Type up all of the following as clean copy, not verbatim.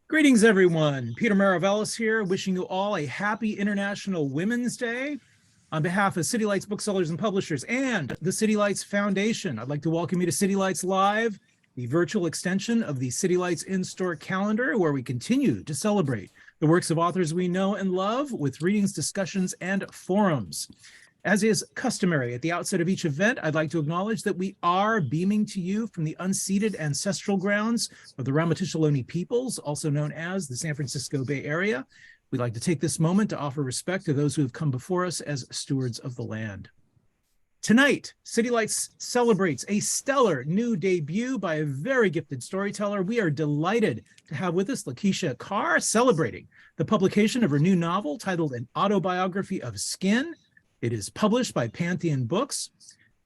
Greetings, everyone. Peter Maravellis here, wishing you all a happy International Women's Day. On behalf of City Lights Booksellers and Publishers and the City Lights Foundation, I'd like to welcome you to City Lights Live, the virtual extension of the City Lights in-store calendar, where we continue to celebrate the works of authors we know and love with readings, discussions, and forums. As is customary at the outset of each event, I'd like to acknowledge that we are beaming to you from the unceded ancestral grounds of the Ramaytush peoples, also known as the San Francisco Bay Area. We'd like to take this moment to offer respect to those who have come before us as stewards of the land. Tonight, City Lights celebrates a stellar new debut by a very gifted storyteller. We are delighted to have with us Lakiesha Carr, celebrating the publication of her new novel titled An Autobiography of Skin. It is published by Pantheon Books.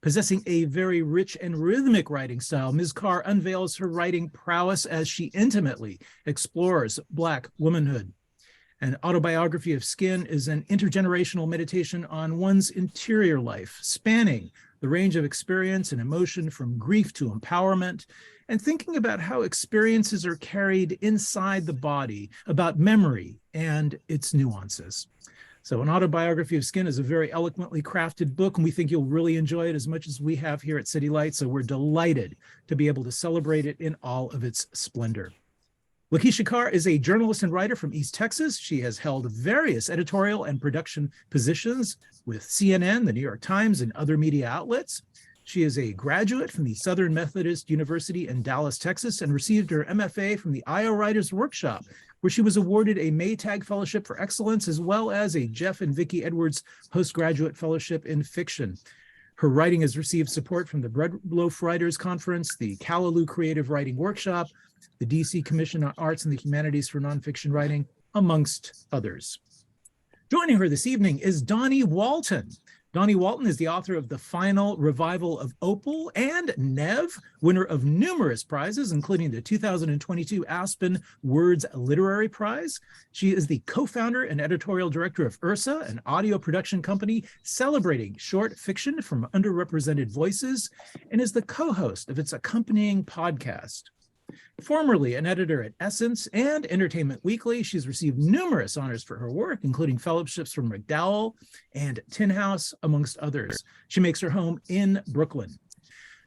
Possessing a very rich and rhythmic writing style, Ms. Carr unveils her writing prowess as she intimately explores Black womanhood. An Autobiography of Skin is an intergenerational meditation on one's interior life, spanning the range of experience and emotion from grief to empowerment, and thinking about how experiences are carried inside the body, about memory and its nuances. So An Autobiography of Skin is a very eloquently crafted book, and we think you'll really enjoy it as much as we have here at City Lights. So we're delighted to be able to celebrate it in all of its splendor. Lakiesha Carr is a journalist and writer from East Texas. She has held various editorial and production positions with CNN, the New York Times, and other media outlets. She is a graduate from the Southern Methodist University in Dallas, Texas, and received her MFA from the IO Writers Workshop, where she was awarded a Maytag Fellowship for Excellence, as well as a Jeff and Vicki Edwards Postgraduate Fellowship in Fiction. Her writing has received support from the Bread Loaf Writers Conference, the Callaloo Creative Writing Workshop, the DC Commission on Arts and the Humanities for Nonfiction Writing, amongst others. Joining her this evening is Dawnie Walton. Dawnie Walton is the author of The Final Revival of Opal and Nev, winner of numerous prizes, including the 2022 Aspen Words Literary Prize. She is the co-founder and editorial director of Ursa, an audio production company celebrating short fiction from underrepresented voices, and is the co-host of its accompanying podcast. Formerly an editor at Essence and Entertainment Weekly, she's received numerous honors for her work, including fellowships from McDowell and Tin House, amongst others. She makes her home in Brooklyn.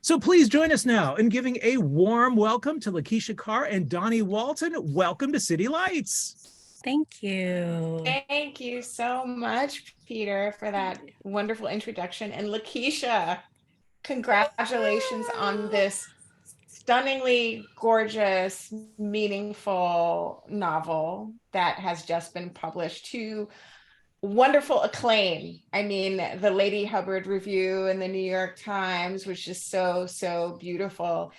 So please join us now in giving a warm welcome to Lakiesha Carr and Dawnie Walton. Welcome to City Lights. Thank you. Thank you so much, Peter, for that wonderful introduction. And Lakiesha, congratulations on this stunningly gorgeous, meaningful novel that has just been published to wonderful acclaim. I mean, the Lady Hubbard review in the New York Times was just so beautiful.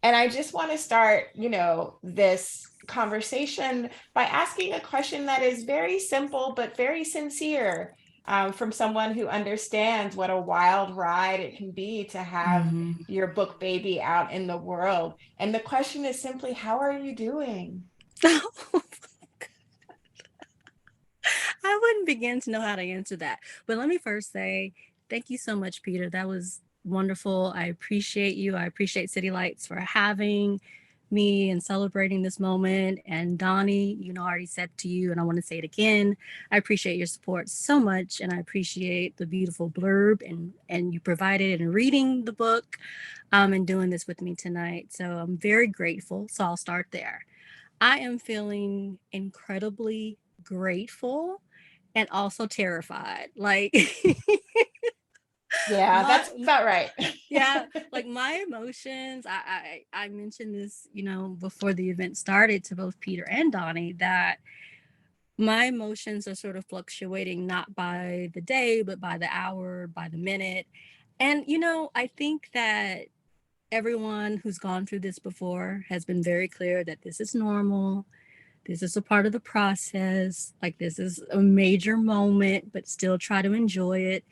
And I just want to start, this conversation by asking a question that is very simple, but very sincere. From someone who understands what a wild ride it can be to have your book baby out in the world. And the question is simply, how are you doing? I wouldn't begin to know how to answer that. But let me first say, thank you so much, Peter. That was wonderful. I appreciate you. I appreciate City Lights for having me and celebrating this moment. And Dawnie, I already said to you, and I want to say it again, I appreciate your support so much, and I appreciate the beautiful blurb and you provided in reading the book and doing this with me tonight. So I'm very grateful. So I'll start there. I am feeling incredibly grateful and also terrified. Yeah, that's about right. Yeah, my emotions, I mentioned this, before the event started to both Peter and Dawnie, that my emotions are sort of fluctuating, not by the day, but by the hour, by the minute. And, I think that everyone who's gone through this before has been very clear that this is normal. This is a part of the process. This is a major moment, but still try to enjoy it.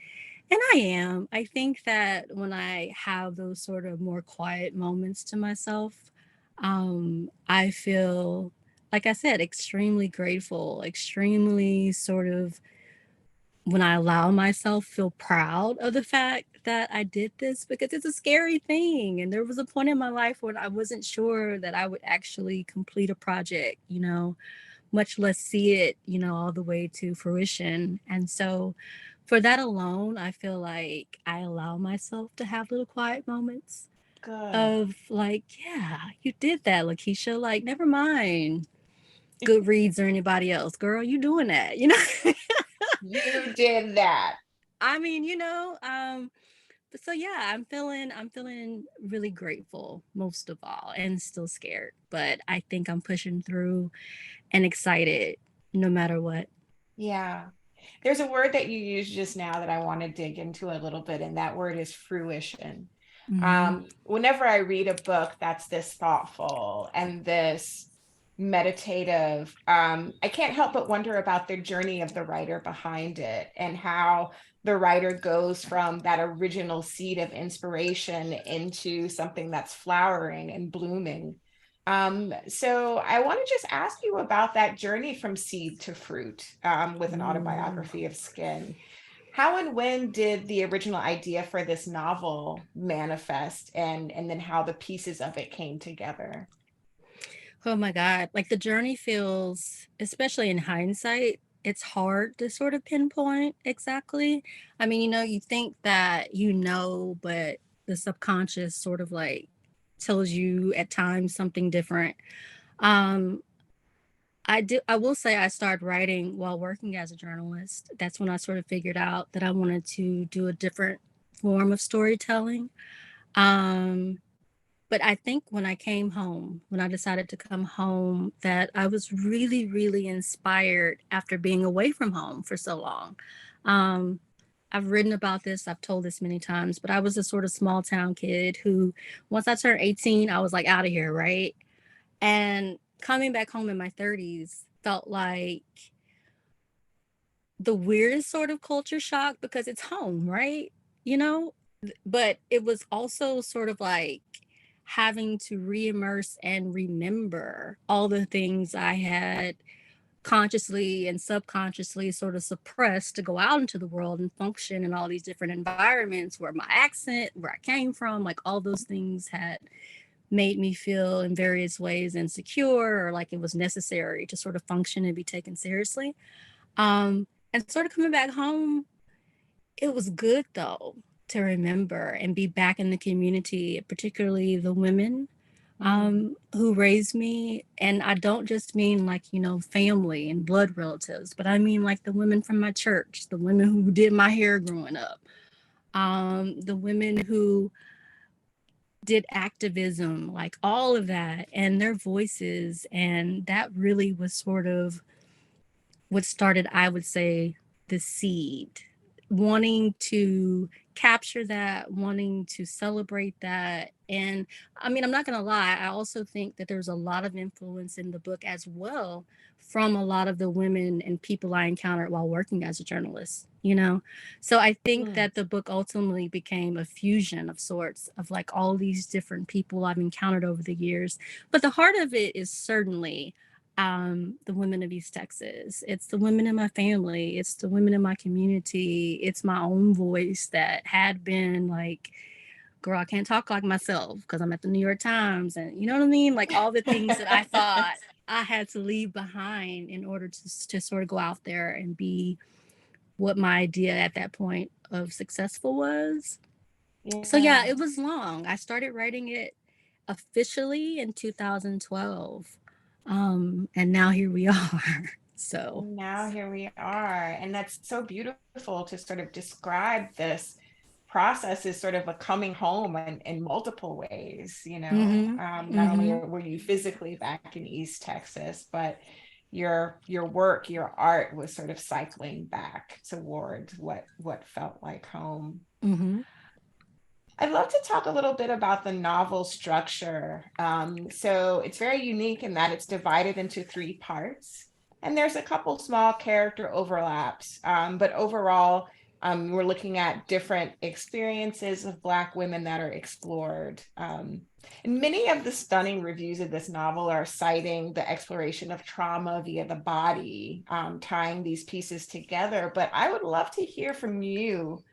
And I am. I think that when I have those sort of more quiet moments to myself, I feel, like I said, extremely grateful, extremely sort of, when I allow myself, feel proud of the fact that I did this because it's a scary thing. And there was a point in my life when I wasn't sure that I would actually complete a project, you know, much less see it, you know, all the way to fruition. And so for that alone, I feel like I allow myself to have little quiet moments Good. of like, yeah, you did that, Lakeisha. Like, never mind Goodreads or anybody else. Girl, you doing that, you know? You did that. I mean, you know, so yeah, I'm feeling really grateful most of all and still scared, but I think I'm pushing through and excited no matter what. Yeah. There's a word that you used just now that I want to dig into a little bit, and that word is fruition. Mm-hmm. Whenever I read a book that's this thoughtful and this meditative, I can't help but wonder about the journey of the writer behind it and how the writer goes from that original seed of inspiration into something that's flowering and blooming. So I want to just ask you about that journey from seed to fruit, with an Ooh. autobiography of skin. How and when did the original idea for this novel manifest, and then how the pieces of it came together? Oh my God. Like the journey feels, especially in hindsight, it's hard to sort of pinpoint exactly. I mean, you know, you think that you know, but the subconscious sort of like tells you at times something different. Um, I will say I started writing while working as a journalist. That's when I sort of figured out that I wanted to do a different form of storytelling. Um, but I think when I came home, when I decided to come home, that I was really, really inspired after being away from home for so long. Um, I've written about this, I've told this many times, but I was a sort of small town kid who, once I turned 18, I was like out of here, right? And coming back home in my 30s felt like the weirdest sort of culture shock because it's home, right? You know, but it was also sort of like having to re-immerse and remember all the things I had consciously and subconsciously sort of suppressed to go out into the world and function in all these different environments where my accent, where I came from, like all those things had made me feel in various ways insecure or like it was necessary to sort of function and be taken seriously. And sort of coming back home, it was good though to remember and be back in the community, particularly the women Mhm. who raised me. And I don't just mean like, you know, family and blood relatives, but I mean like the women from my church, the women who did my hair growing up, the women who did activism, like all of that, and their voices. And that really was sort of what started, I would say, the seed, wanting to capture that, wanting to celebrate that. And I mean, I'm not going to lie, I also think that there's a lot of influence in the book as well from a lot of the women and people I encountered while working as a journalist, you know? So I think Mm. that the book ultimately became a fusion of sorts of like all these different people I've encountered over the years. But the heart of it is certainly the women of East Texas. It's the women in my family. It's the women in my community. It's my own voice that had been like, girl, I can't talk like myself because I'm at the New York Times. And you know what I mean? Like all the things that I thought I had to leave behind in order to sort of go out there and be what my idea at that point of successful was. So yeah, Yeah. it was long. I started writing it officially in 2012. And now here we are. So And now here we are. And that's so beautiful to sort of describe this process as sort of a coming home in multiple ways, you know. mm-hmm, Not only mm-hmm, were you physically back in East Texas, but your work, your art was sort of cycling back towards what felt like home. mm-hmm. I'd love to talk a little bit about the novel structure. So it's very unique in that it's divided into three parts, and there's a couple small character overlaps. But overall, we're looking at different experiences of Black women that are explored. And many of the stunning reviews of this novel are citing the exploration of trauma via the body, tying these pieces together. But I would love to hear from you,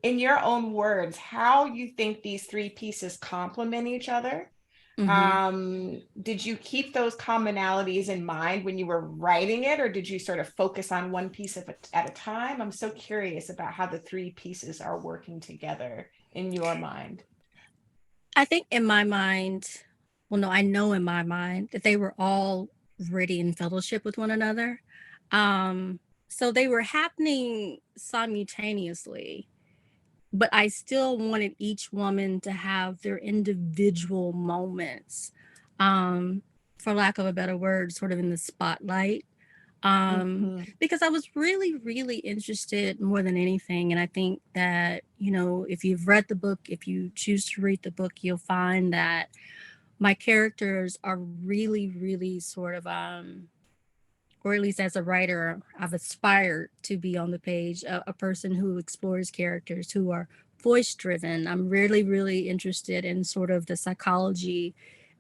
in your own words, how you think these three pieces complement each other. Did you keep those commonalities in mind when you were writing it, or did you sort of focus on one piece of it at a time? I'm so curious about how the three pieces are working together in your mind. I think in my mind, well, no, I know in my mind that they were all ready in fellowship with one another. So they were happening simultaneously, but I still wanted each woman to have their individual moments, um, for lack of a better word, sort of in the spotlight. Because I was really, really interested more than anything. And I think that, if you've read the book, if you choose to read the book, you'll find that my characters are really, really sort of, or at least as a writer, I've aspired to be on the page, a person who explores characters who are voice driven. I'm really, really interested in sort of the psychology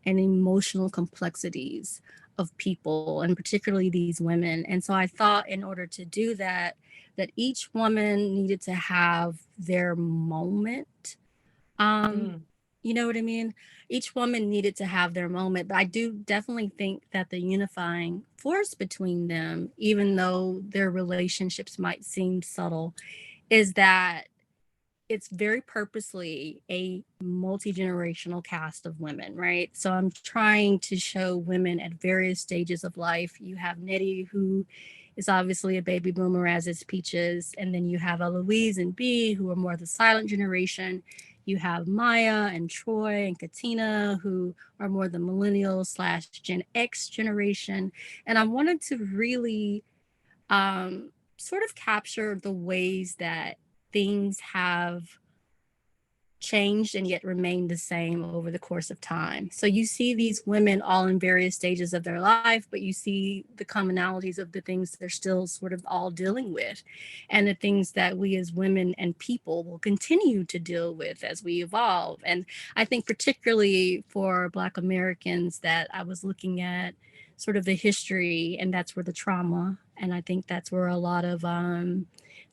and emotional complexities of people, and particularly these women. And so I thought in order to do that, that each woman needed to have their moment. You know what I mean? Each woman needed to have their moment, but I do definitely think that the unifying force between them, even though their relationships might seem subtle, is that it's very purposely a multi-generational cast of women, right? So I'm trying to show women at various stages of life. You have Nettie, who is obviously a baby boomer, as is Peaches, and then you have Eloise and Bee, who are more the silent generation. You have Maya and Troy and Katina, who are more the millennial / Gen X generation. And I wanted to really sort of capture the ways that things have changed and yet remained the same over the course of time. So you see these women all in various stages of their life, but you see the commonalities of the things they're still sort of all dealing with, and the things that we as women and people will continue to deal with as we evolve. And I think particularly for Black Americans, that I was looking at sort of the history, and that's where the trauma, and I think that's where a lot of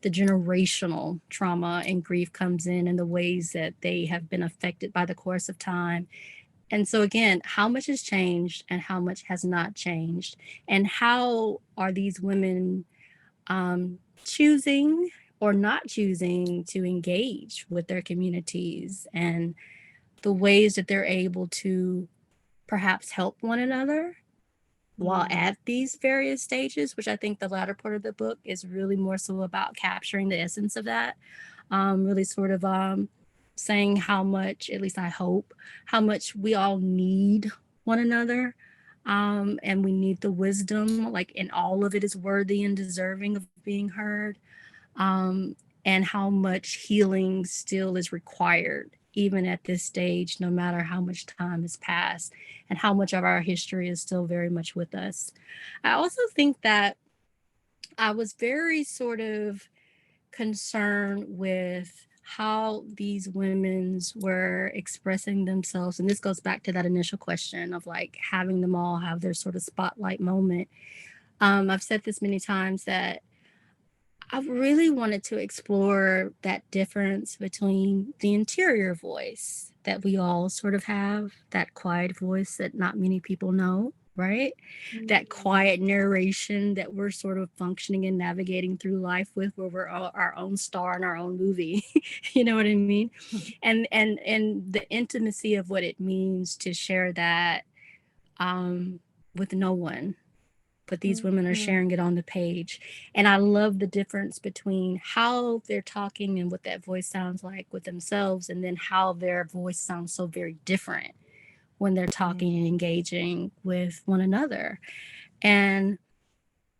the generational trauma and grief comes in, and the ways that they have been affected by the course of time. And so again, how much has changed and how much has not changed, and how are these women choosing or not choosing to engage with their communities, and the ways that they're able to perhaps help one another while at these various stages, which I think the latter part of the book is really more so about capturing the essence of that. Really sort of saying how much, at least I hope, how much we all need one another. And we need the wisdom, like, and all of it is worthy and deserving of being heard. And how much healing still is required, even at this stage, no matter how much time has passed, and how much of our history is still very much with us. I also think that I was very sort of concerned with how these women's were expressing themselves. And this goes back to that initial question of like having them all have their sort of spotlight moment. I've said this many times that I really wanted to explore that difference between the interior voice that we all sort of have, that quiet voice that not many people know, right? That quiet narration that we're sort of functioning and navigating through life with, where we're all our own star in our own movie. You know what I mean? And the intimacy of what it means to share that with no one, but these women are sharing it on the page. And I love the difference between how they're talking and what that voice sounds like with themselves, and then how their voice sounds so very different when they're talking and engaging with one another. And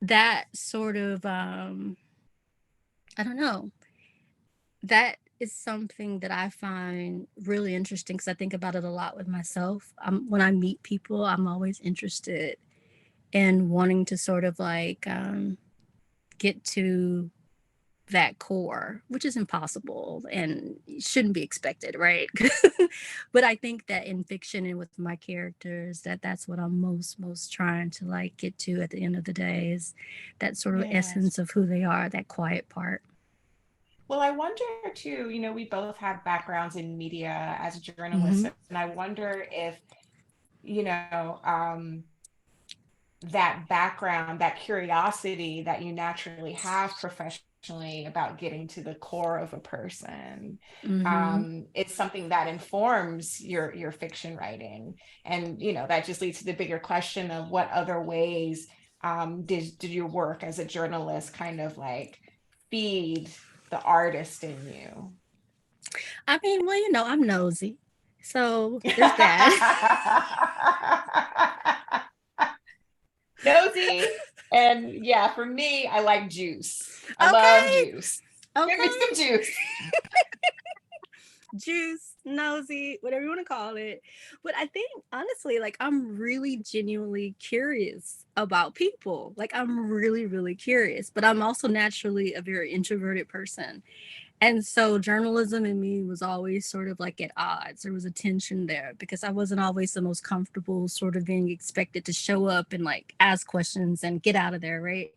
that sort of, I don't know, that is something that I find really interesting, because I think about it a lot with myself. When I meet people, I'm always interested and wanting to sort of like get to that core, which is impossible and shouldn't be expected, right? But I think that in fiction and with my characters, that's what I'm most trying to like get to at the end of the day, is that sort of essence of who they are, that quiet part. Well, I wonder too, we both have backgrounds in media as journalists, Mhm. and I wonder if, you know, um, that background, that curiosity that you naturally have professionally about getting to the core of a person, Mm-hmm. it's something that informs your fiction writing. And, that just leads to the bigger question of what other ways did your work as a journalist kind of like feed the artist in you? I mean, well, I'm nosy. So there's that. Nosy. And yeah, for me, I like juice. I love Okay. juice. Give me Okay. some juice. Juice, nosy, whatever you want to call it. But I think honestly, like I'm really genuinely curious about people. Like I'm really, really curious, but I'm also naturally a very introverted person. And so journalism in me was always sort of like at odds. There was a tension there because I wasn't always the most comfortable sort of being expected to show up and like ask questions and get out of there, right?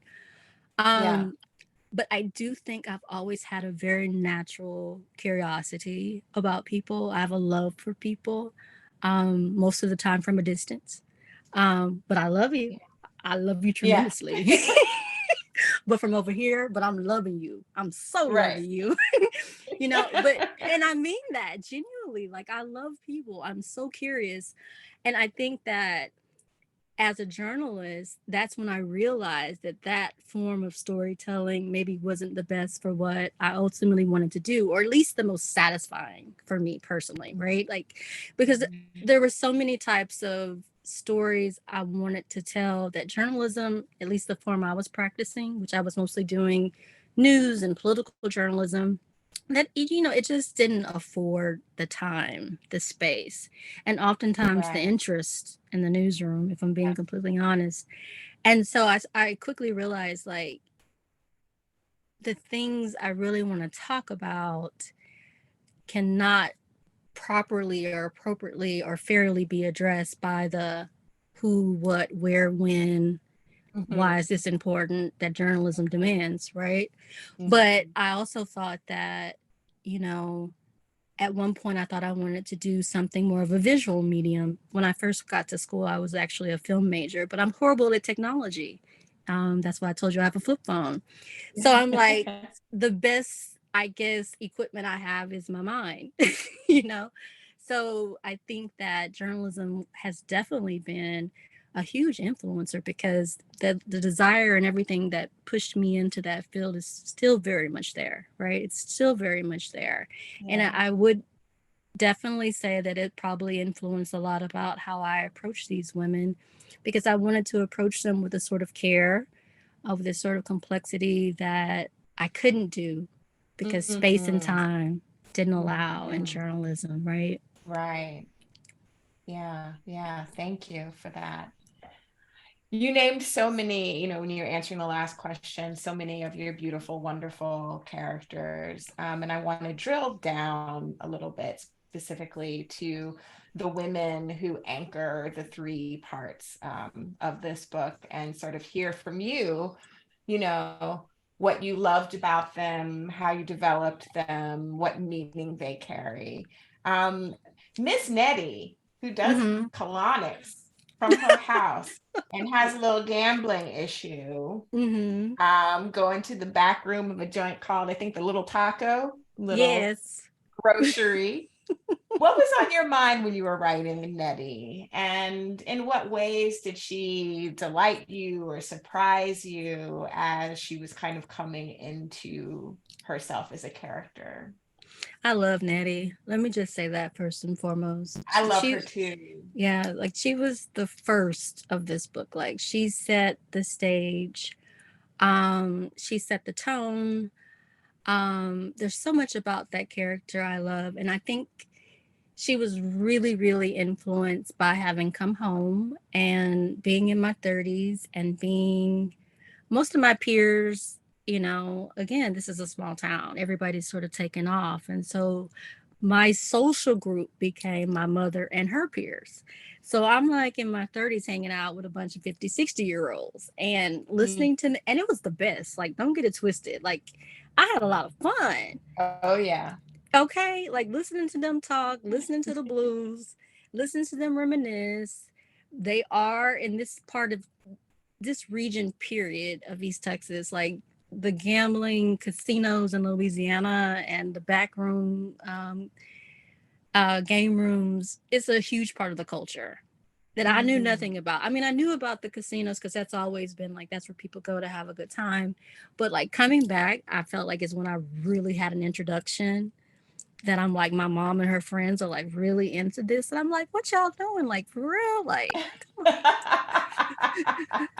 Yeah. Um, but I do think I've always had a very natural curiosity about people. I have a love for people, most of the time from a distance. But I love you. I love you Yeah. tremendously. But from over here, but I'm loving you. I'm so Right. loving you. But and I mean that genuinely. Like I love people. I'm so curious. And I think that as a journalist, that's when I realized that that form of storytelling maybe wasn't the best for what I ultimately wanted to do, or at least the most satisfying for me personally, right? Like, because there were so many types of stories I wanted to tell that journalism, at least the form I was practicing, which I was mostly doing news and political journalism, that it just didn't afford the time, the space, and oftentimes the Right. interest in the newsroom, if I'm being Yeah. completely honest. And so I quickly realized like the things I really want to talk about cannot properly or appropriately or fairly be addressed by the who, what, where, when, Mhm. why is this important that journalism demands, right? But Mhm. I also thought that, you know, at one point I thought I wanted to do something more of a visual medium. When I first got to school, I was actually a film major, but I'm horrible at technology. That's why I told you I have a flip phone. So I'm like, the best, I guess, equipment I have is my mind, you know? So I think that journalism has definitely been a huge influencer because the desire and everything that pushed me into that field is still very much there, right? It's still very much there. And Yeah. I would definitely say that it probably influenced a lot about how I approach these women because I wanted to approach them with a sort of care, of this sort of complexity that I couldn't do because space and Mhm. time didn't allow in Mhm. journalism, right? Right. Yeah. Yeah. Thank you for that. You named so many, when you were answering the last question, so many of your beautiful, wonderful characters. And I want to drill down a little bit specifically to the women who anchor the three parts of this book and sort of hear from you, you know, what you loved about them, how you developed them, what meaning they carry. Um, Miss Nettie, who does Mm-hmm. colonics from her house and has a little gambling issue, Mm-hmm. going to the back room of a joint called, I think, the Little Taco, little Yes. grocery. What was on your mind when you were writing Nettie? And in what ways did she delight you or surprise you as she was kind of coming into herself as a character? I love Natty. Let me just say that first and foremost. I love She, her too. yeah, like she was the first of this book. Like she set the stage. She set the tone. There's so much about that character I love. And I think she was really, really influenced by having come home and being in my 30s and being most of my peers, again, this is a small town. Everybody's sort of taken off. And so my social group became my mother and her peers. So I'm like in my 30s hanging out with a bunch of 50, 60-year-olds and listening to, and it was the best. Like, don't get it twisted. Like, I had a lot of fun. Oh yeah. Okay. Like, listening to them talk, listening to the blues, listening to them reminisce. They are in this part of this region, period, of East Texas, like the gambling casinos in Louisiana and the backroom game rooms is a huge part of the culture that I knew nothing about. I mean, I knew about the casinos because that's always been like, that's where people go to have a good time. But like coming back, I felt like is when I really had an introduction that I'm like, my mom and her friends are like really into this. And I'm like, what y'all doing? Like, for real? Like,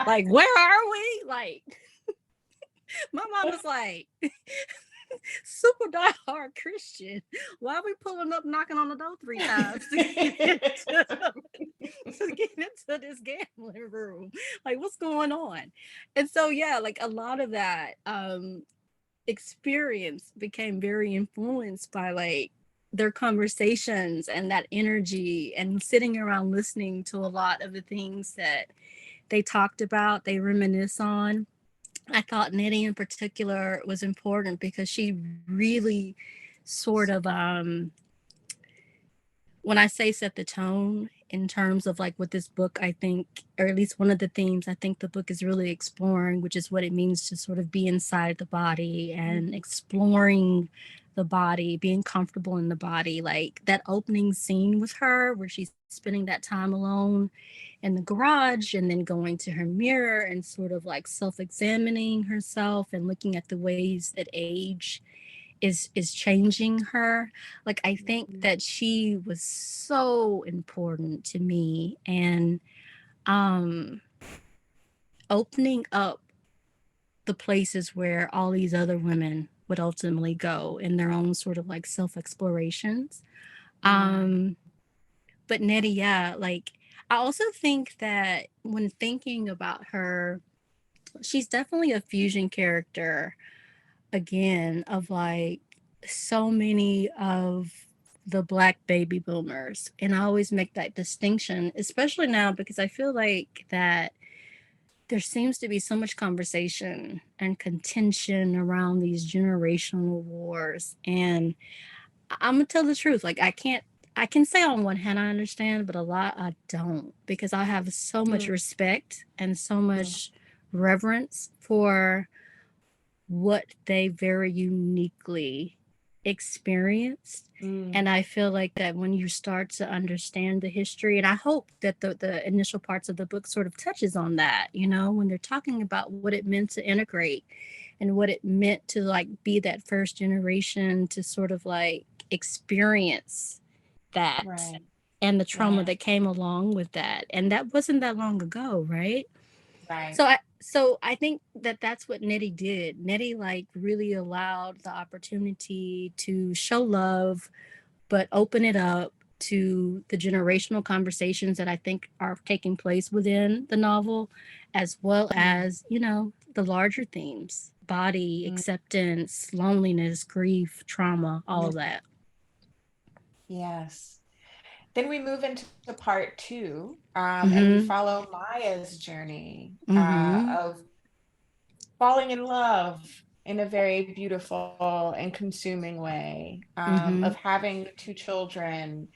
like, where are we? Like, my mom was like, super diehard Christian. Why are we pulling up, knocking on the door 3 times to get into this gambling room? Like, what's going on? And so, yeah, like a lot of that experience became very influenced by like their conversations and that energy and sitting around listening to a lot of the things that they talked about, they reminisce on. I thought Nettie in particular was important because she really sort of, when I say set the tone in terms of like what this book, I think, or at least one of the themes I think the book is really exploring, which is what it means to sort of be inside the body and exploring the body, being comfortable in the body. Like that opening scene with her where she's spending that time alone in the garage and then going to her mirror and sort of like self-examining herself and looking at the ways that age is changing her. Like I think that she was so important to me, and opening up the places where all these other women would ultimately go in their own sort of like self-explorations. But Nettie, yeah, like I also think that when thinking about her, she's definitely a fusion character again of like so many of the Black baby boomers. And I always make that distinction, especially now because I feel like that there seems to be so much conversation and contention around these generational wars. And I'm gonna tell the truth. Like I can say on one hand I understand, but a lot I don't, because I have so much respect and so much reverence for what they very uniquely experienced. And I feel like that when you start to understand the history, and I hope that the initial parts of the book sort of touches on that, you know, when they're talking about what it meant to integrate and what it meant to like be that first generation to sort of like experience that and the trauma that came along with that. And that wasn't that long ago, right? So I think that that's what Nettie did. Nettie like really allowed the opportunity to show love, but open it up to the generational conversations that I think are taking place within the novel, as well as, you know, the larger themes: body, acceptance, loneliness, grief, trauma, all of that. Yes. Then we move into part 2, and we follow Maya's journey of falling in love in a very beautiful and consuming way, of having 2 children,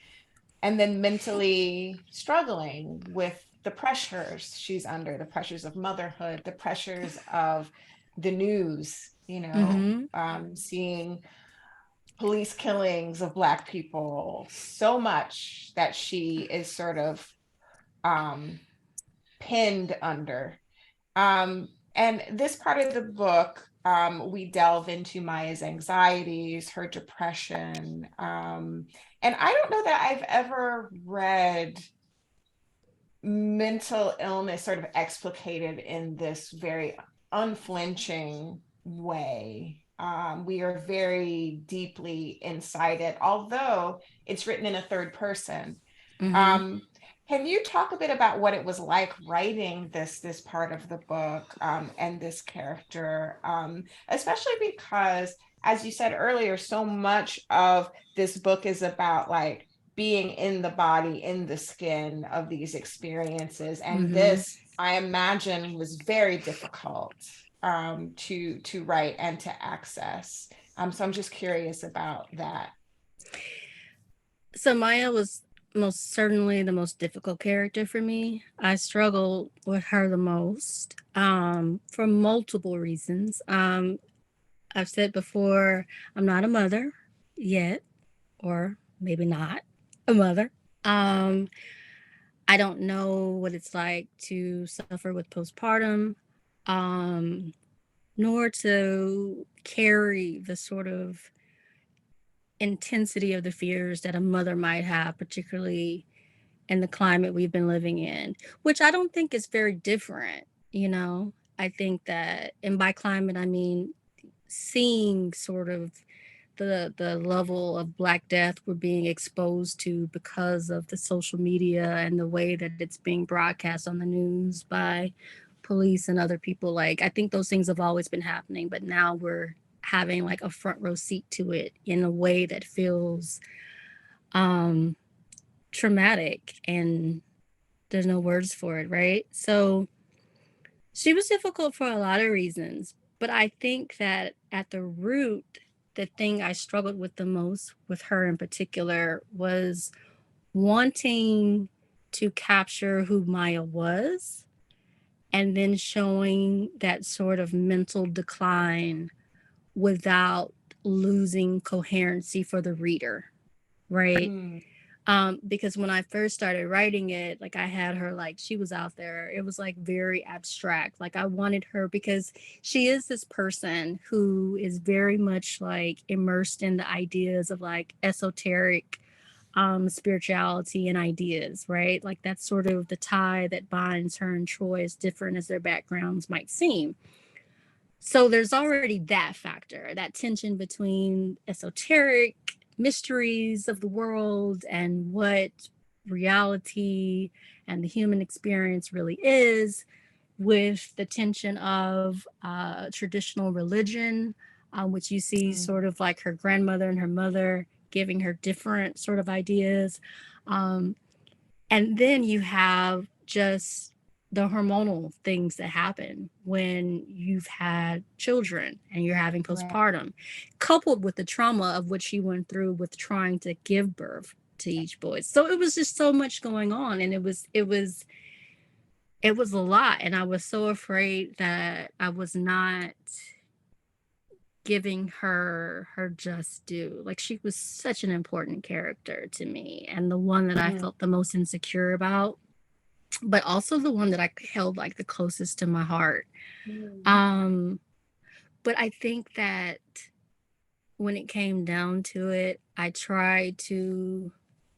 and then mentally struggling with the pressures she's under, the pressures of motherhood, the pressures of the news, you know, seeing police killings of Black people so much that she is sort of pinned under. And this part of the book, we delve into Maya's anxieties, her depression. And I don't know that I've ever read mental illness sort of explicated in this very unflinching way. We are very deeply inside it, although it's written in a third person. Can you talk a bit about what it was like writing this part of the book, and this character, especially because as you said earlier, so much of this book is about like being in the body, in the skin of these experiences. And this, I imagine, was very difficult to write and to access. So I'm just curious about that. So Maya was most certainly the most difficult character for me. I struggled with her the most for multiple reasons. I've said before, I'm not a mother yet, or maybe not a mother. I don't know what it's like to suffer with postpartum, nor to carry the sort of intensity of the fears that a mother might have, particularly in the climate we've been living in, which I don't think is very different. You know, I think that, and by climate, I mean seeing sort of the level of Black death we're being exposed to because of the social media and the way that it's being broadcast on the news by police and other people. Like, I think those things have always been happening, but now we're having like a front row seat to it in a way that feels traumatic, and there's no words for it, right? So she was difficult for a lot of reasons, but I think that at the root, the thing I struggled with the most with her in particular was wanting to capture who Maya was and then showing that sort of mental decline without losing coherency for the reader, right? Because when I first started writing it, like I had her, like she was out there. It was like very abstract. Like I wanted her, because she is this person who is very much like immersed in the ideas of like esoteric spirituality and ideas, right? Like that's sort of the tie that binds her and Troy, as different as their backgrounds might seem. So there's already that factor, that tension between esoteric mysteries of the world and what reality and the human experience really is, with the tension of traditional religion, which you see sort of like her grandmother and her mother giving her different sort of ideas. And then you have just the hormonal things that happen when you've had children and you're having postpartum, right, coupled with the trauma of what she went through with trying to give birth to each boy. So it was just so much going on, and it was a lot. And I was so afraid that I was not giving her just due. Like, she was such an important character to me, and the one that I felt the most insecure about, but also the one that I held like the closest to my heart. But I think that when it came down to it, I tried to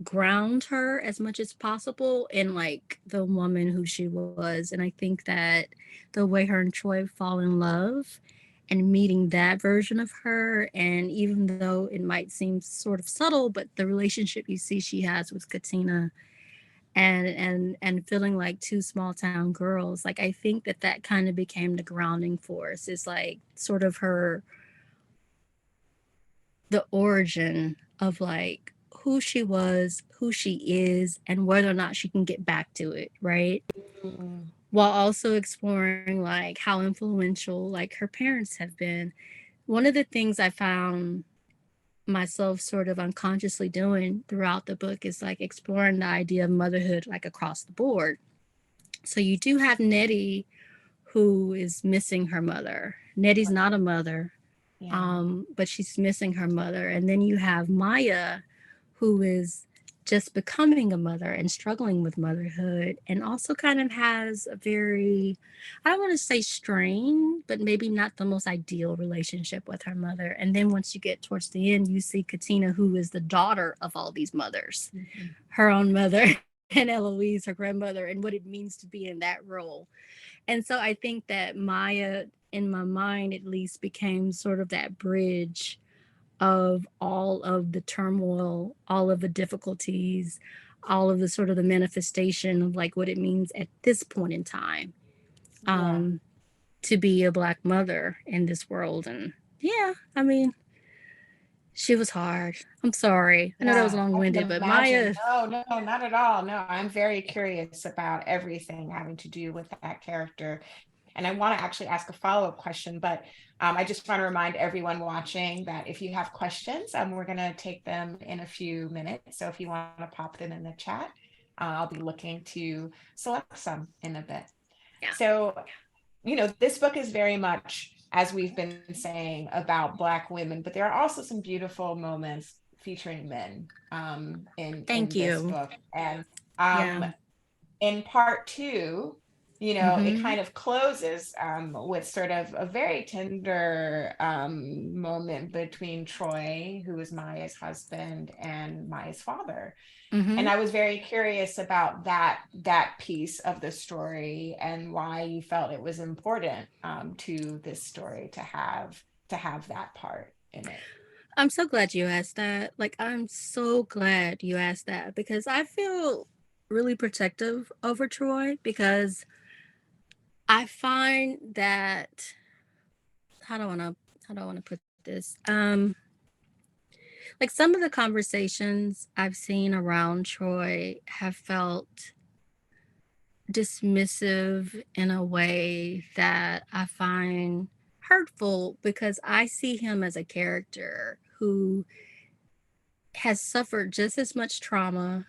ground her as much as possible in like the woman who she was. And I think that the way her and Troy fall in love and meeting that version of her, and even though it might seem sort of subtle, but the relationship you see she has with Katina, and feeling like two small town girls, like I think that kind of became the grounding force, is like sort of the origin of like who she was, who she is, and whether or not she can get back to it, right? While also exploring like how influential like her parents have been. One of the things I found myself sort of unconsciously doing throughout the book is like exploring the idea of motherhood like across the board. So you do have Nettie, who is missing her mother. Nettie's not a mother, but she's missing her mother. And then you have Maya, who is just becoming a mother and struggling with motherhood, and also kind of has a very, I don't want to say strained, but maybe not the most ideal relationship with her mother. And then once you get towards the end, you see Katina, who is the daughter of all these mothers, her own mother and Eloise, her grandmother, and what it means to be in that role. And so I think that Maya, in my mind at least, became sort of that bridge of all of the turmoil, all of the difficulties, all of the sort of the manifestation of like what it means at this point in time to be a Black mother in this world. And yeah, I mean, She was hard. I'm sorry. I know that was Yeah, I can long-winded, but imagine. Maya, No, no, not at all. No, I'm very curious about everything having to do with that character. And I want to actually ask a follow-up question, but I just want to remind everyone watching that if you have questions, we're going to take them in a few minutes. So if you want to pop them in the chat, I'll be looking to select some in a bit. Yeah. So, this book is very much, as we've been saying, about Black women, but there are also some beautiful moments featuring men thank in this you. book. And Yeah. in part two, it Mm-hmm. kind of closes with sort of a very tender moment between Troy, who is Maya's husband, and Maya's father. Mm-hmm. And I was very curious about that piece of the story and why you felt it was important to this story to have that part in it. I'm so glad you asked that. Like, I'm so glad you asked that because I feel really protective over Troy because I find that how do I want to put this? Like some of the conversations I've seen around Troy have felt dismissive in a way that I find hurtful because I see him as a character who has suffered just as much trauma,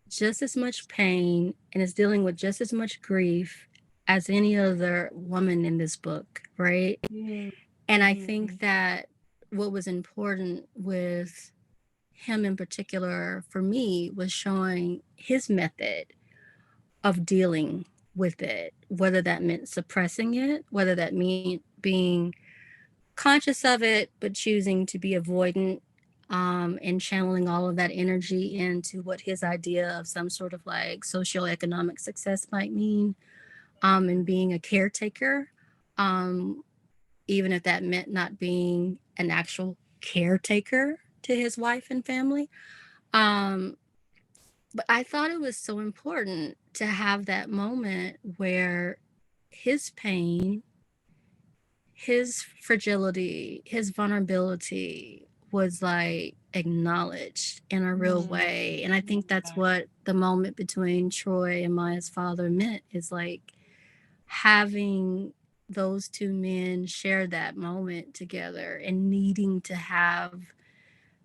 just as much pain, and is dealing with just as much grief as any other woman in this book, right? Mm-hmm. And I think that what was important with him in particular for me was showing his method of dealing with it, whether that meant suppressing it, whether that meant being conscious of it, but choosing to be avoidant, and channeling all of that energy into what his idea of some sort of like socioeconomic success might mean, and being a caretaker, um, even if that meant not being an actual caretaker to his wife and family. Um, but I thought it was so important to have that moment where his pain, his fragility, his vulnerability was like acknowledged in a real way. And I think that's what the moment between Troy and Maya's father meant, is like having those two men share that moment together and needing to have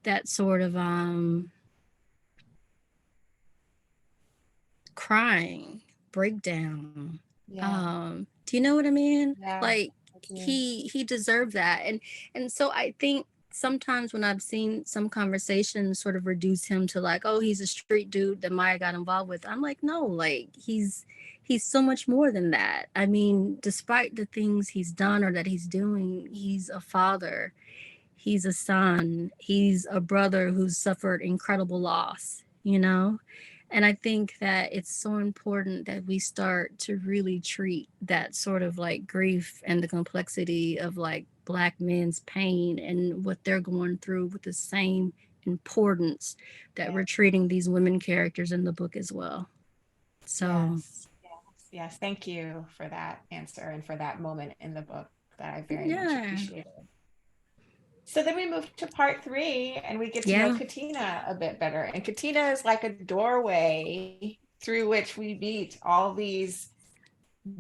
that sort of crying breakdown. Yeah. Do you know what I mean? Yeah. Like he deserved that. And so I think sometimes when I've seen some conversations sort of reduce him to like, oh, he's a street dude that Maya got involved with, I'm like, no, like he's so much more than that. I mean, despite the things he's done or that he's doing, he's a father, he's a son, he's a brother who's suffered incredible loss, you know? And I think that it's so important that we start to really treat that sort of like grief and the complexity of like Black men's pain and what they're going through with the same importance that we're treating these women characters in the book as well. So, Yes. Thank you for that answer and for that moment in the book that I very much yeah. appreciated. So then we move to part three and we get to know Yeah. Katina a bit better. And Katina is like a doorway through which we meet all these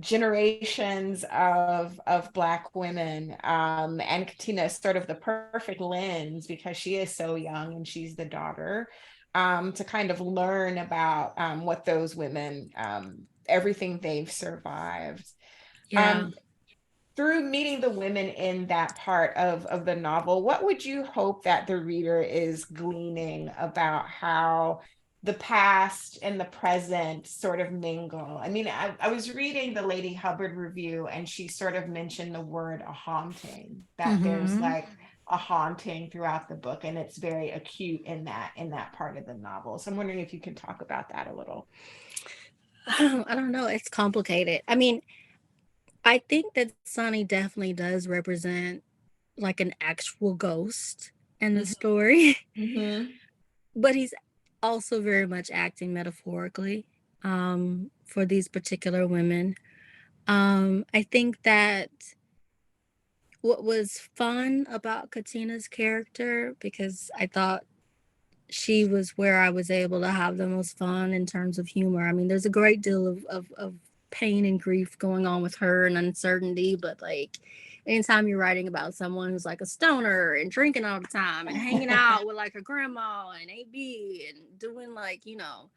generations of Black women. And Katina is sort of the perfect lens because she is so young and she's the daughter, to kind of learn about what those women, everything they've survived. Yeah. Through meeting the women in that part of the novel, what would you hope that the reader is gleaning about how the past and the present sort of mingle? I mean, I was reading the Lady Hubbard review and she sort of mentioned the word a haunting, that there's like a haunting throughout the book and it's very acute in that part of the novel. So I'm wondering if you can talk about that a little. I don't know. It's complicated. I mean, I think that Sonny definitely does represent like an actual ghost in the story, Mm-hmm. but he's also very much acting metaphorically, for these particular women. I think that what was fun about Katina's character, because I thought she was where I was able to have the most fun in terms of humor. I mean, there's a great deal of pain and grief going on with her and uncertainty, but like anytime you're writing about someone who's like a stoner and drinking all the time and hanging out with like her grandma and AB and doing like, you know,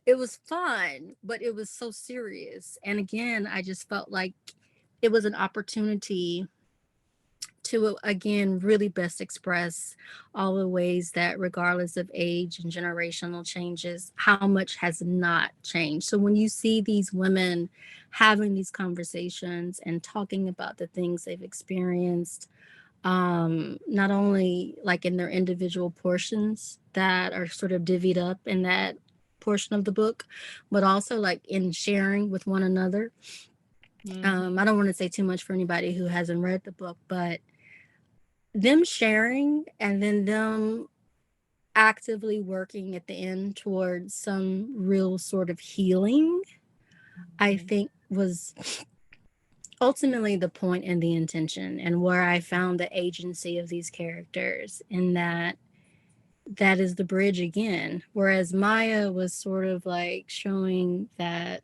it was fun, but it was so serious. And again, I just felt like it was an opportunity to again really best express all the ways that regardless of age and generational changes, how much has not changed. So when you see these women having these conversations and talking about the things they've experienced, not only like in their individual portions that are sort of divvied up in that portion of the book, but also like in sharing with one another. I don't want to say too much for anybody who hasn't read the book, but them sharing and then them actively working at the end towards some real sort of healing, I think was ultimately the point and the intention, and where I found the agency of these characters, in that is the bridge again. Whereas Maya was sort of like showing that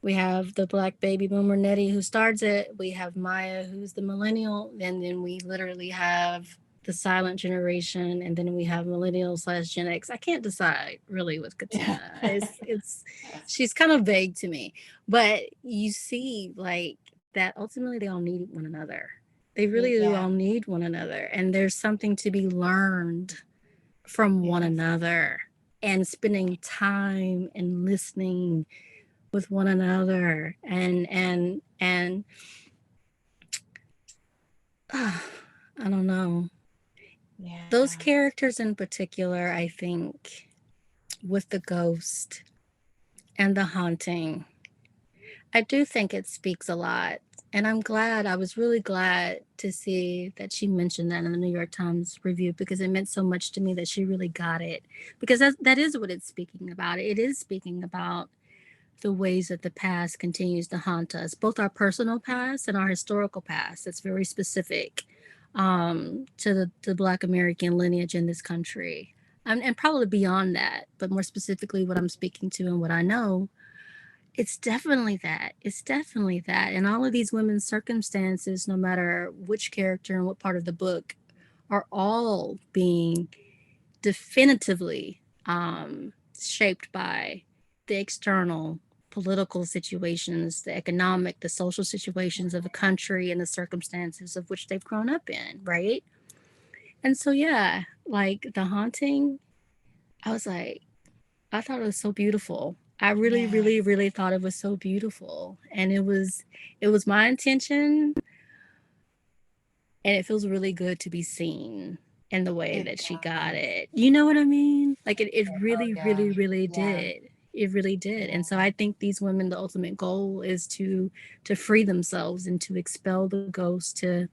we have the Black baby boomer Nettie who starts it. We have Maya who's the millennial. And then we literally have the silent generation. And then we have millennial / Gen X. I can't decide really with Katina. It's she's kind of vague to me. But you see like that ultimately they all need one another. They really do all need one another. And there's something to be learned from one another, and spending time and listening with one another, and I don't know, those characters in particular, I think with the ghost and the haunting, I do think it speaks a lot. And I was really glad to see that she mentioned that in the New York Times review, because it meant so much to me that she really got it, because that is what it's speaking about. It is speaking about the ways that the past continues to haunt us, both our personal past and our historical past. It's very specific to the Black American lineage in this country, and probably beyond that, but more specifically what I'm speaking to and what I know. It's definitely that. It's definitely that. And all of these women's circumstances, no matter which character and what part of the book, are all being definitively shaped by the external political situations, the economic, the social situations of the country, and the circumstances of which they've grown up in, right? And so, yeah, like the haunting, I was like, I thought it was so beautiful. I really, really, really thought it was so beautiful. And it was my intention. And it feels really good to be seen in the way that she got it. You know what I mean? Like it really, really, really did. It really did. And so I think these women, the ultimate goal is to free themselves and to expel the ghost, to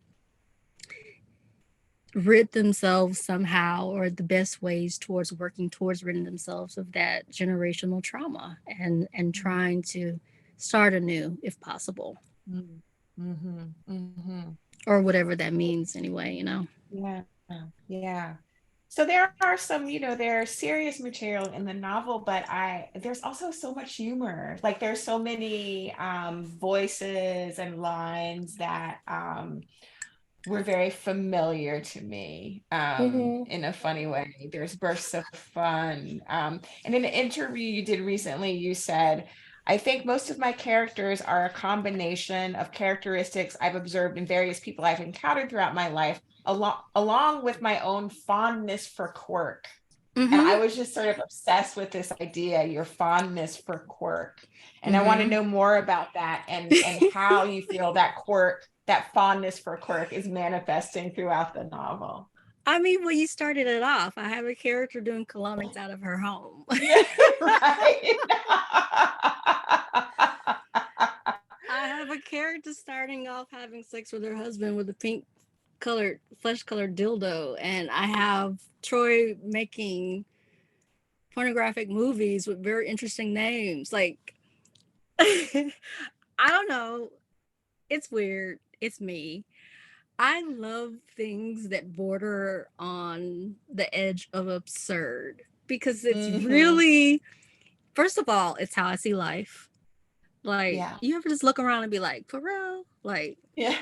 rid themselves somehow, or the best ways towards working towards ridding themselves of that generational trauma, and trying to start anew if possible. Or whatever that means anyway, you know. Yeah. So there are some, there's serious material in the novel, but there's also so much humor. Like there's so many voices and lines that were very familiar to me in a funny way. There's bursts of fun. And in an interview you did recently, you said, I think most of my characters are a combination of characteristics I've observed in various people I've encountered throughout my life, along with my own fondness for quirk. And I was just sort of obsessed with this idea, your fondness for quirk. And I want to know more about that, and how you feel that quirk, that fondness for quirk, is manifesting throughout the novel. I mean, well, you started it off. I have a character doing colonics out of her home. Right. I have a character starting off having sex with her husband with a pink colored, flesh colored dildo. And I have Troy making pornographic movies with very interesting names. Like, I don't know. it's weird. It's me. I love things that border on the edge of absurd because it's Mhm. really, first of all, it's how I see life. Like, Yeah. you ever just look around and be like, for real? Like, Yeah.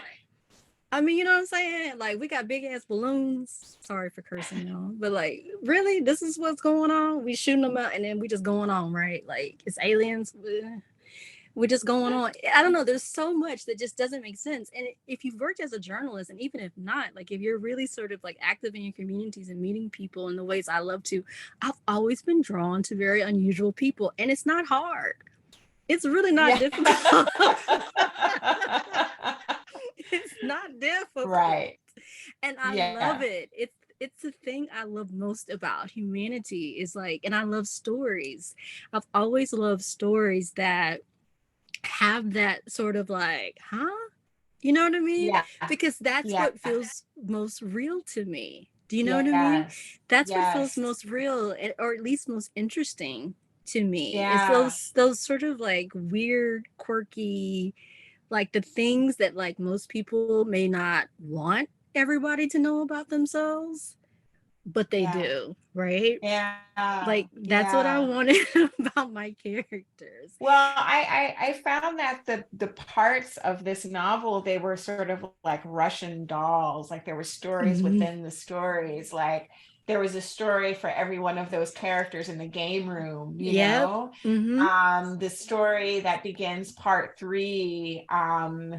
I mean, you know what I'm saying? Like, we got big ass balloons. Sorry for cursing, y'all. But, like, really? This is what's going on? We shooting them out and then we just going on, right? Like, it's aliens. We're just going on. I don't know. There's so much that just doesn't make sense. And if you've worked as a journalist, and even if not, like if you're really sort of like active in your communities and meeting people in the ways I love to, I've always been drawn to very unusual people. And it's not hard. It's really not Yeah. difficult. It's not difficult. Right. And I love Yeah. it. It's the thing I love most about humanity is like, and I love stories. I've always loved stories that have that sort of like, huh? You know what I mean? Yeah. Because that's Yeah. what feels most real to me. Do you know what I mean? Yes. That's what feels Yes. most real, or at least most interesting to me. It's Yeah. those sort of like weird, quirky, like the things that like most people may not want everybody to know about themselves, but they Yeah. do, right? Yeah. Like that's what I Yeah. wanted about my characters. Well, I found that the parts of this novel, they were sort of like Russian dolls. Like there were stories Mhm. within the stories. Like there was a story for every one of those characters in the game room, you Yep. know? Mm-hmm. The story that begins part 3,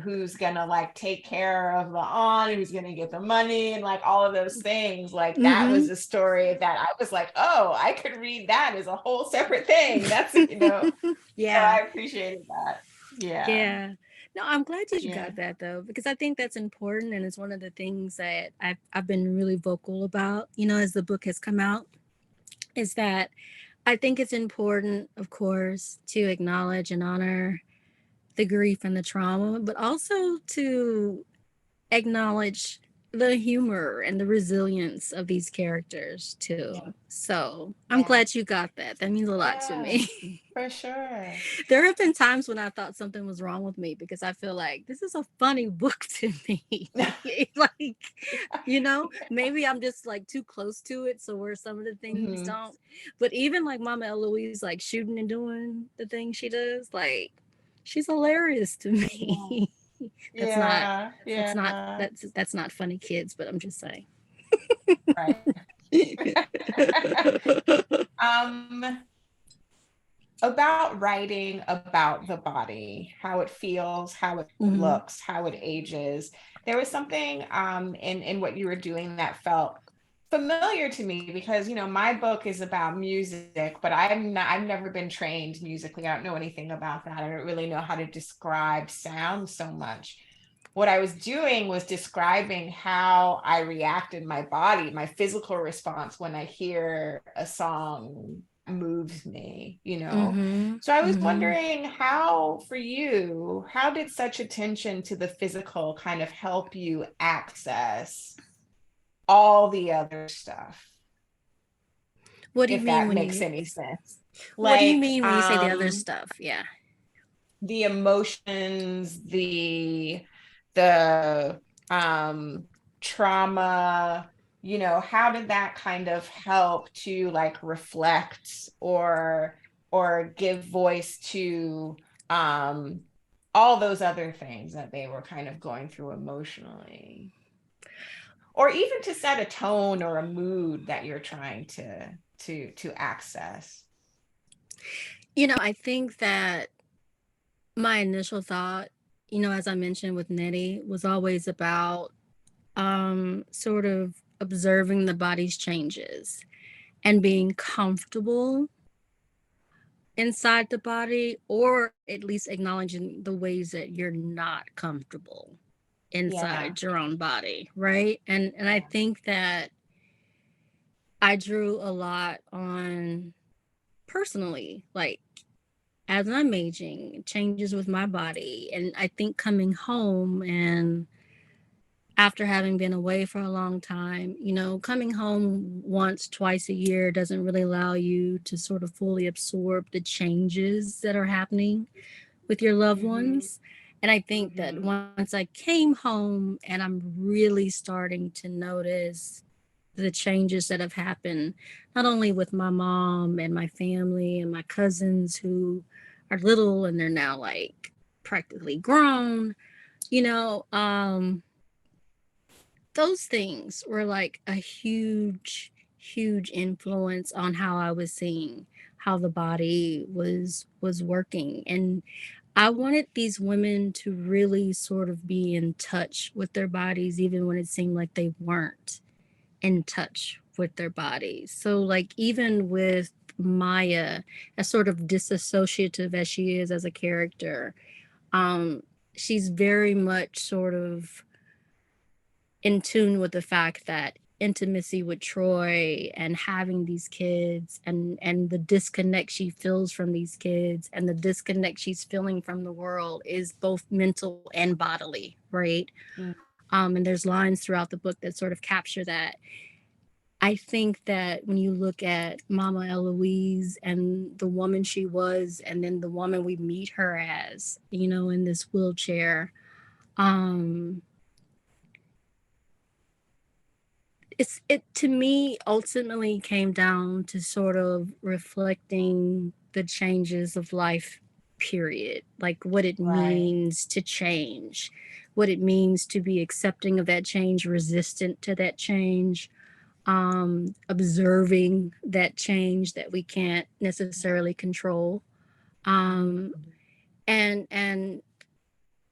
who's gonna like take care of the aunt, who's gonna get the money and like all of those things. Like that Mm-hmm. was a story that I was like, oh, I could read that as a whole separate thing. That's, you know. So Yeah. I appreciated that. Yeah. Yeah. No, I'm glad you Yeah. got that though, because I think that's important and it's one of the things that I've been really vocal about, you know, as the book has come out, is that I think it's important, of course, to acknowledge and honor the grief and the trauma, but also to acknowledge the humor and the resilience of these characters too. Yeah. So I'm Yeah. glad you got that. That means a lot to Yeah. me. For sure. There have been times when I thought something was wrong with me because I feel like this is a funny book to me. Like, you know, maybe I'm just like too close to it. So where some of the things Mhm. don't. But even like Mama Eloise, like shooting and doing the thing she does, like she's hilarious to Yeah. me. That's not Yeah. that's not Yeah. that's not funny kids, but I'm just saying. Right. Um, about writing about the body, how it feels, how it Mhm. looks, how it ages. There was something in what you were doing that felt familiar to me because, you know, my book is about music, but I've never been trained musically. I don't know anything about that. I don't really know how to describe sound so much. What I was doing was describing how I reacted, my body, my physical response when I hear a song moves me, you know? Mhm. So I was Mhm. wondering how, for you, how did such attention to the physical kind of help you access all the other stuff, What do you if mean that when makes you any sense? what do you Like mean when you say the other stuff? Yeah. the emotions, the trauma, you know, how did that kind of help to like reflect or give voice to um all those other things that they were kind of going through emotionally, or even to set a tone or a mood that you're trying to access. You know, I think that my initial thought, you know, as I mentioned with Nettie, was always about sort of observing the body's changes and being comfortable inside the body, or at least acknowledging the ways that you're not comfortable Yeah. inside your own body, right? And I think that I drew a lot on personally, like as I'm aging, changes with my body. And I think coming home and after having been away for a long time, you know, coming home once, twice a year doesn't really allow you to sort of fully absorb the changes that are happening with your loved Mm-hmm. ones. And I think that once I came home and I'm really starting to notice the changes that have happened, not only with my mom and my family and my cousins who are little and they're now like practically grown, you know, those things were like a huge, huge influence on how I was seeing how the body was working. And I wanted these women to really sort of be in touch with their bodies, even when it seemed like they weren't in touch with their bodies. So, like, even with Maya, as sort of disassociative as she is as a character, um, she's very much sort of in tune with the fact that intimacy with Troy and having these kids and the disconnect she feels from these kids and the disconnect she's feeling from the world is both mental and bodily, right? And there's lines throughout the book that sort of capture that. I think that when you look at Mama Eloise and the woman she was, and then the woman we meet her as, you know, in this wheelchair, it to me ultimately came down to sort of reflecting the changes of life, period, like what it means to change, what it means to be accepting of that change, resistant to that change, observing that change that we can't necessarily control, and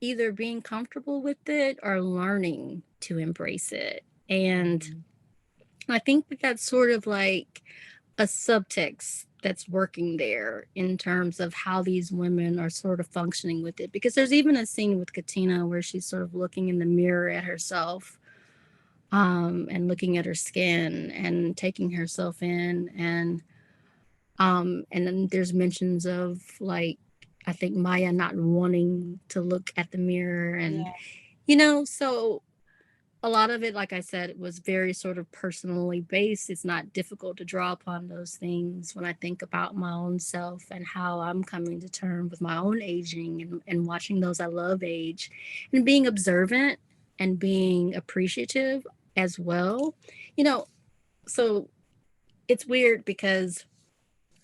either being comfortable with it or learning to embrace it. And I think that that's sort of like a subtext that's working there in terms of how these women are sort of functioning with it. Because there's even a scene with Katina where she's sort of looking in the mirror at herself, and looking at her skin and taking herself in. And then there's mentions of, like, I think Maya not wanting to look at the mirror. And, you know, so a lot of it, like I said, it was very sort of personally based. It's not difficult to draw upon those things when I think about my own self and how I'm coming to terms with my own aging and watching those I love age and being observant and being appreciative as well. You know, so it's weird because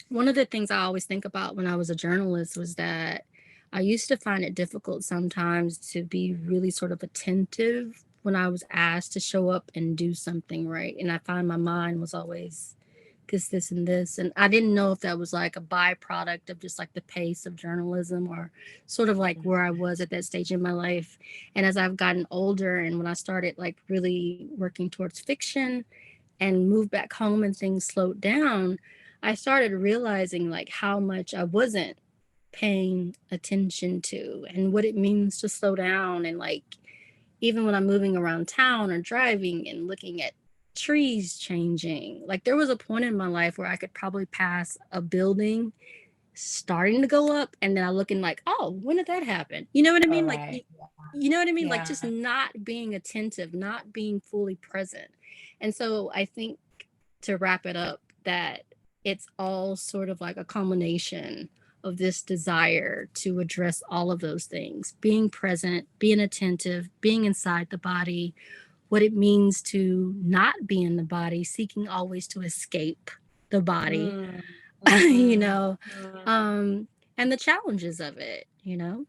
one of the things I always think about when I was a journalist was that I used to find it difficult sometimes to be really sort of attentive when I was asked to show up and do something, right. And I find my mind was always this, and this. And I didn't know if that was like a byproduct of just like the pace of journalism or sort of like where I was at that stage in my life. And as I've gotten older and when I started like really working towards fiction and moved back home and things slowed down, I started realizing like how much I wasn't paying attention to and what it means to slow down. And like, even when I'm moving around town or driving and looking at trees changing, like there was a point in my life where I could probably pass a building starting to go up and then I look and like, oh, when did that happen? You know what I mean? Like, you know what I mean? Like just not being attentive, not being fully present. And so I think, to wrap it up, that it's all sort of like a culmination of this desire to address all of those things: being present, being attentive, being inside the body, what it means to not be in the body, seeking always to escape the body, you know, and the challenges of it, you know.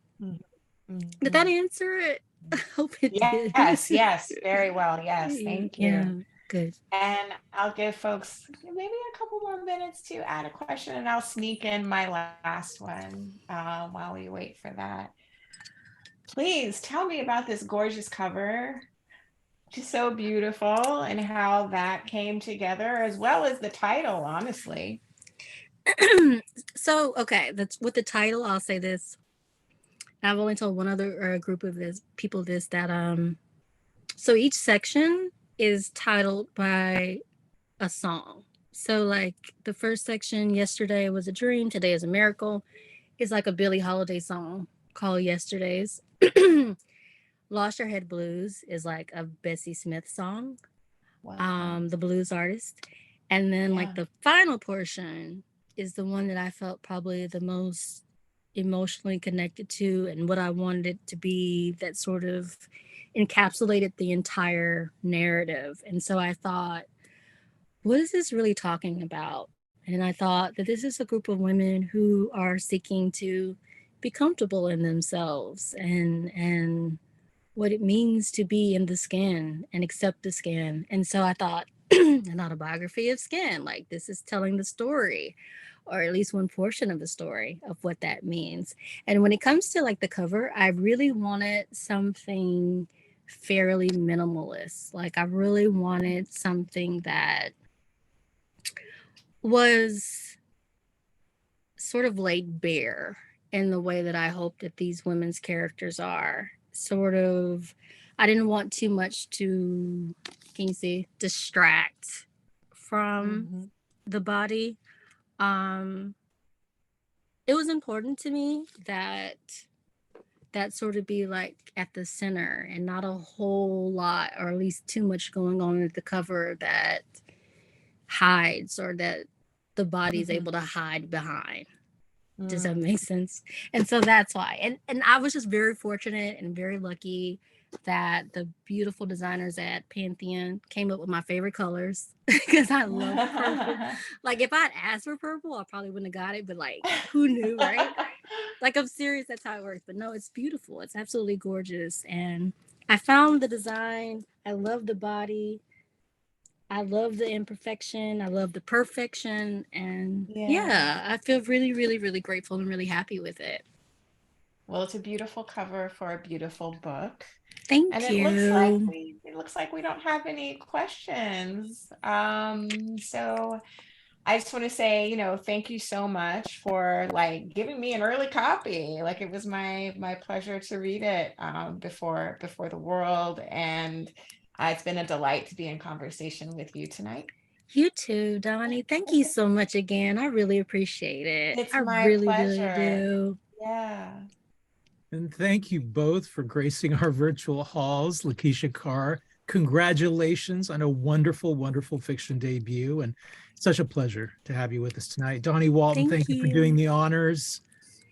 Did that answer it? I hope it did. Yes, very well. Yes, thank you. Yeah, good. And I'll give folks maybe a couple more minutes to add a question, and I'll sneak in my last one while we wait for that. Please tell me about this gorgeous cover. Just so beautiful, and how that came together, as well as the title, honestly. So, okay, that's with the title. I'll say this. I've only told one other group of people this, that so each section is titled by a song. So like the first section, Yesterday Was a Dream, Today is a Miracle, is like a Billie Holiday song called Yesterdays. Lost Your Head Blues is like a Bessie Smith song, the blues artist. And then like the final portion is the one that I felt probably the most emotionally connected to and what I wanted it to be that sort of encapsulated the entire narrative. And so I thought, what is this really talking about? And I thought that this is a group of women who are seeking to be comfortable in themselves and what it means to be in the skin and accept the skin. And so I thought an autobiography of skin, like this is telling the story, or at least one portion of the story of what that means. And when it comes to like the cover, I really wanted something fairly minimalist. Like I really wanted something that was sort of laid bare in the way that I hope that these women's characters are. Sort of, I didn't want too much to, can you see, distract from the body. It was important to me that that sort of be like at the center and not a whole lot, or at least too much going on at the cover that hides or that the body is able to hide behind. Does that make sense? And so that's why. And I was just very fortunate and very lucky that the beautiful designers at Pantheon came up with my favorite colors because I love purple. Like if I'd asked for purple, I probably wouldn't have got it, but like who knew, right? Like I'm serious, that's how it works. But no, it's beautiful. It's absolutely gorgeous. And I found the design. I love the body. I love the imperfection. I love the perfection. And yeah, I feel really, really, really grateful and really happy with it. Well, it's a beautiful cover for a beautiful book. Thank and you. It looks like we don't have any questions. So I just want to say, you know, thank you so much for like giving me an early copy. Like it was my pleasure to read it before the world, and it's been a delight to be in conversation with you tonight. You too, Dawnie. Thank you so much again. I really appreciate it. It's I my really, pleasure. really do. Yeah. And thank you both for gracing our virtual halls. Lakiesha Carr, congratulations on a wonderful, wonderful fiction debut. And such a pleasure to have you with us tonight. Dawnie Walton, thank you for doing the honors.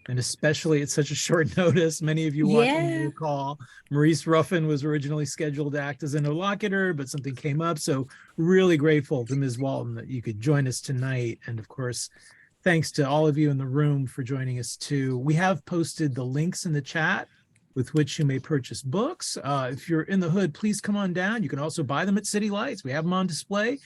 And especially at such a short notice. Many of you watching will recall Maurice Ruffin was originally scheduled to act as an interlocutor, but something came up. So really grateful to Ms. Walton that you could join us tonight. And of course, thanks to all of you in the room for joining us too. We have posted the links in the chat with which you may purchase books. If you're in the hood, please come on down. You can also buy them at City Lights. We have them on display.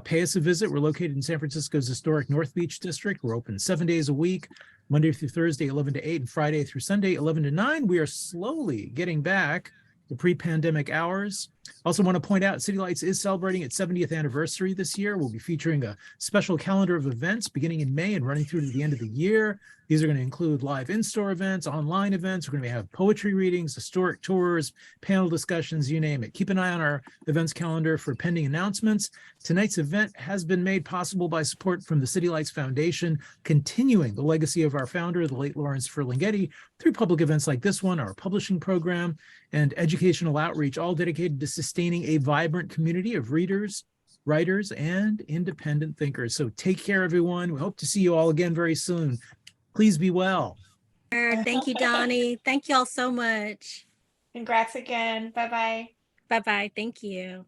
Pay us a visit. We're located in San Francisco's historic North Beach district. We're open 7 days a week, Monday through Thursday, 11 to 8, and Friday through Sunday, 11 to 9. We are slowly getting back to pre-pandemic hours. Also want to point out City Lights is celebrating its 70th anniversary this year. We'll be featuring a special calendar of events beginning in May and running through to the end of the year. These are going to include live in-store events, online events. We're going to have poetry readings, historic tours, panel discussions, you name it. Keep an eye on our events calendar for pending announcements. Tonight's event has been made possible by support from the City Lights Foundation, continuing the legacy of our founder, the late Lawrence Ferlinghetti, through public events like this one, our publishing program, and educational outreach, all dedicated to sustaining a vibrant community of readers, writers, and independent thinkers. So take care, everyone. We hope to see you all again very soon. Please be well. Thank you, Dawnie. Thank you all so much. Congrats again. Bye-bye. Bye-bye. Thank you.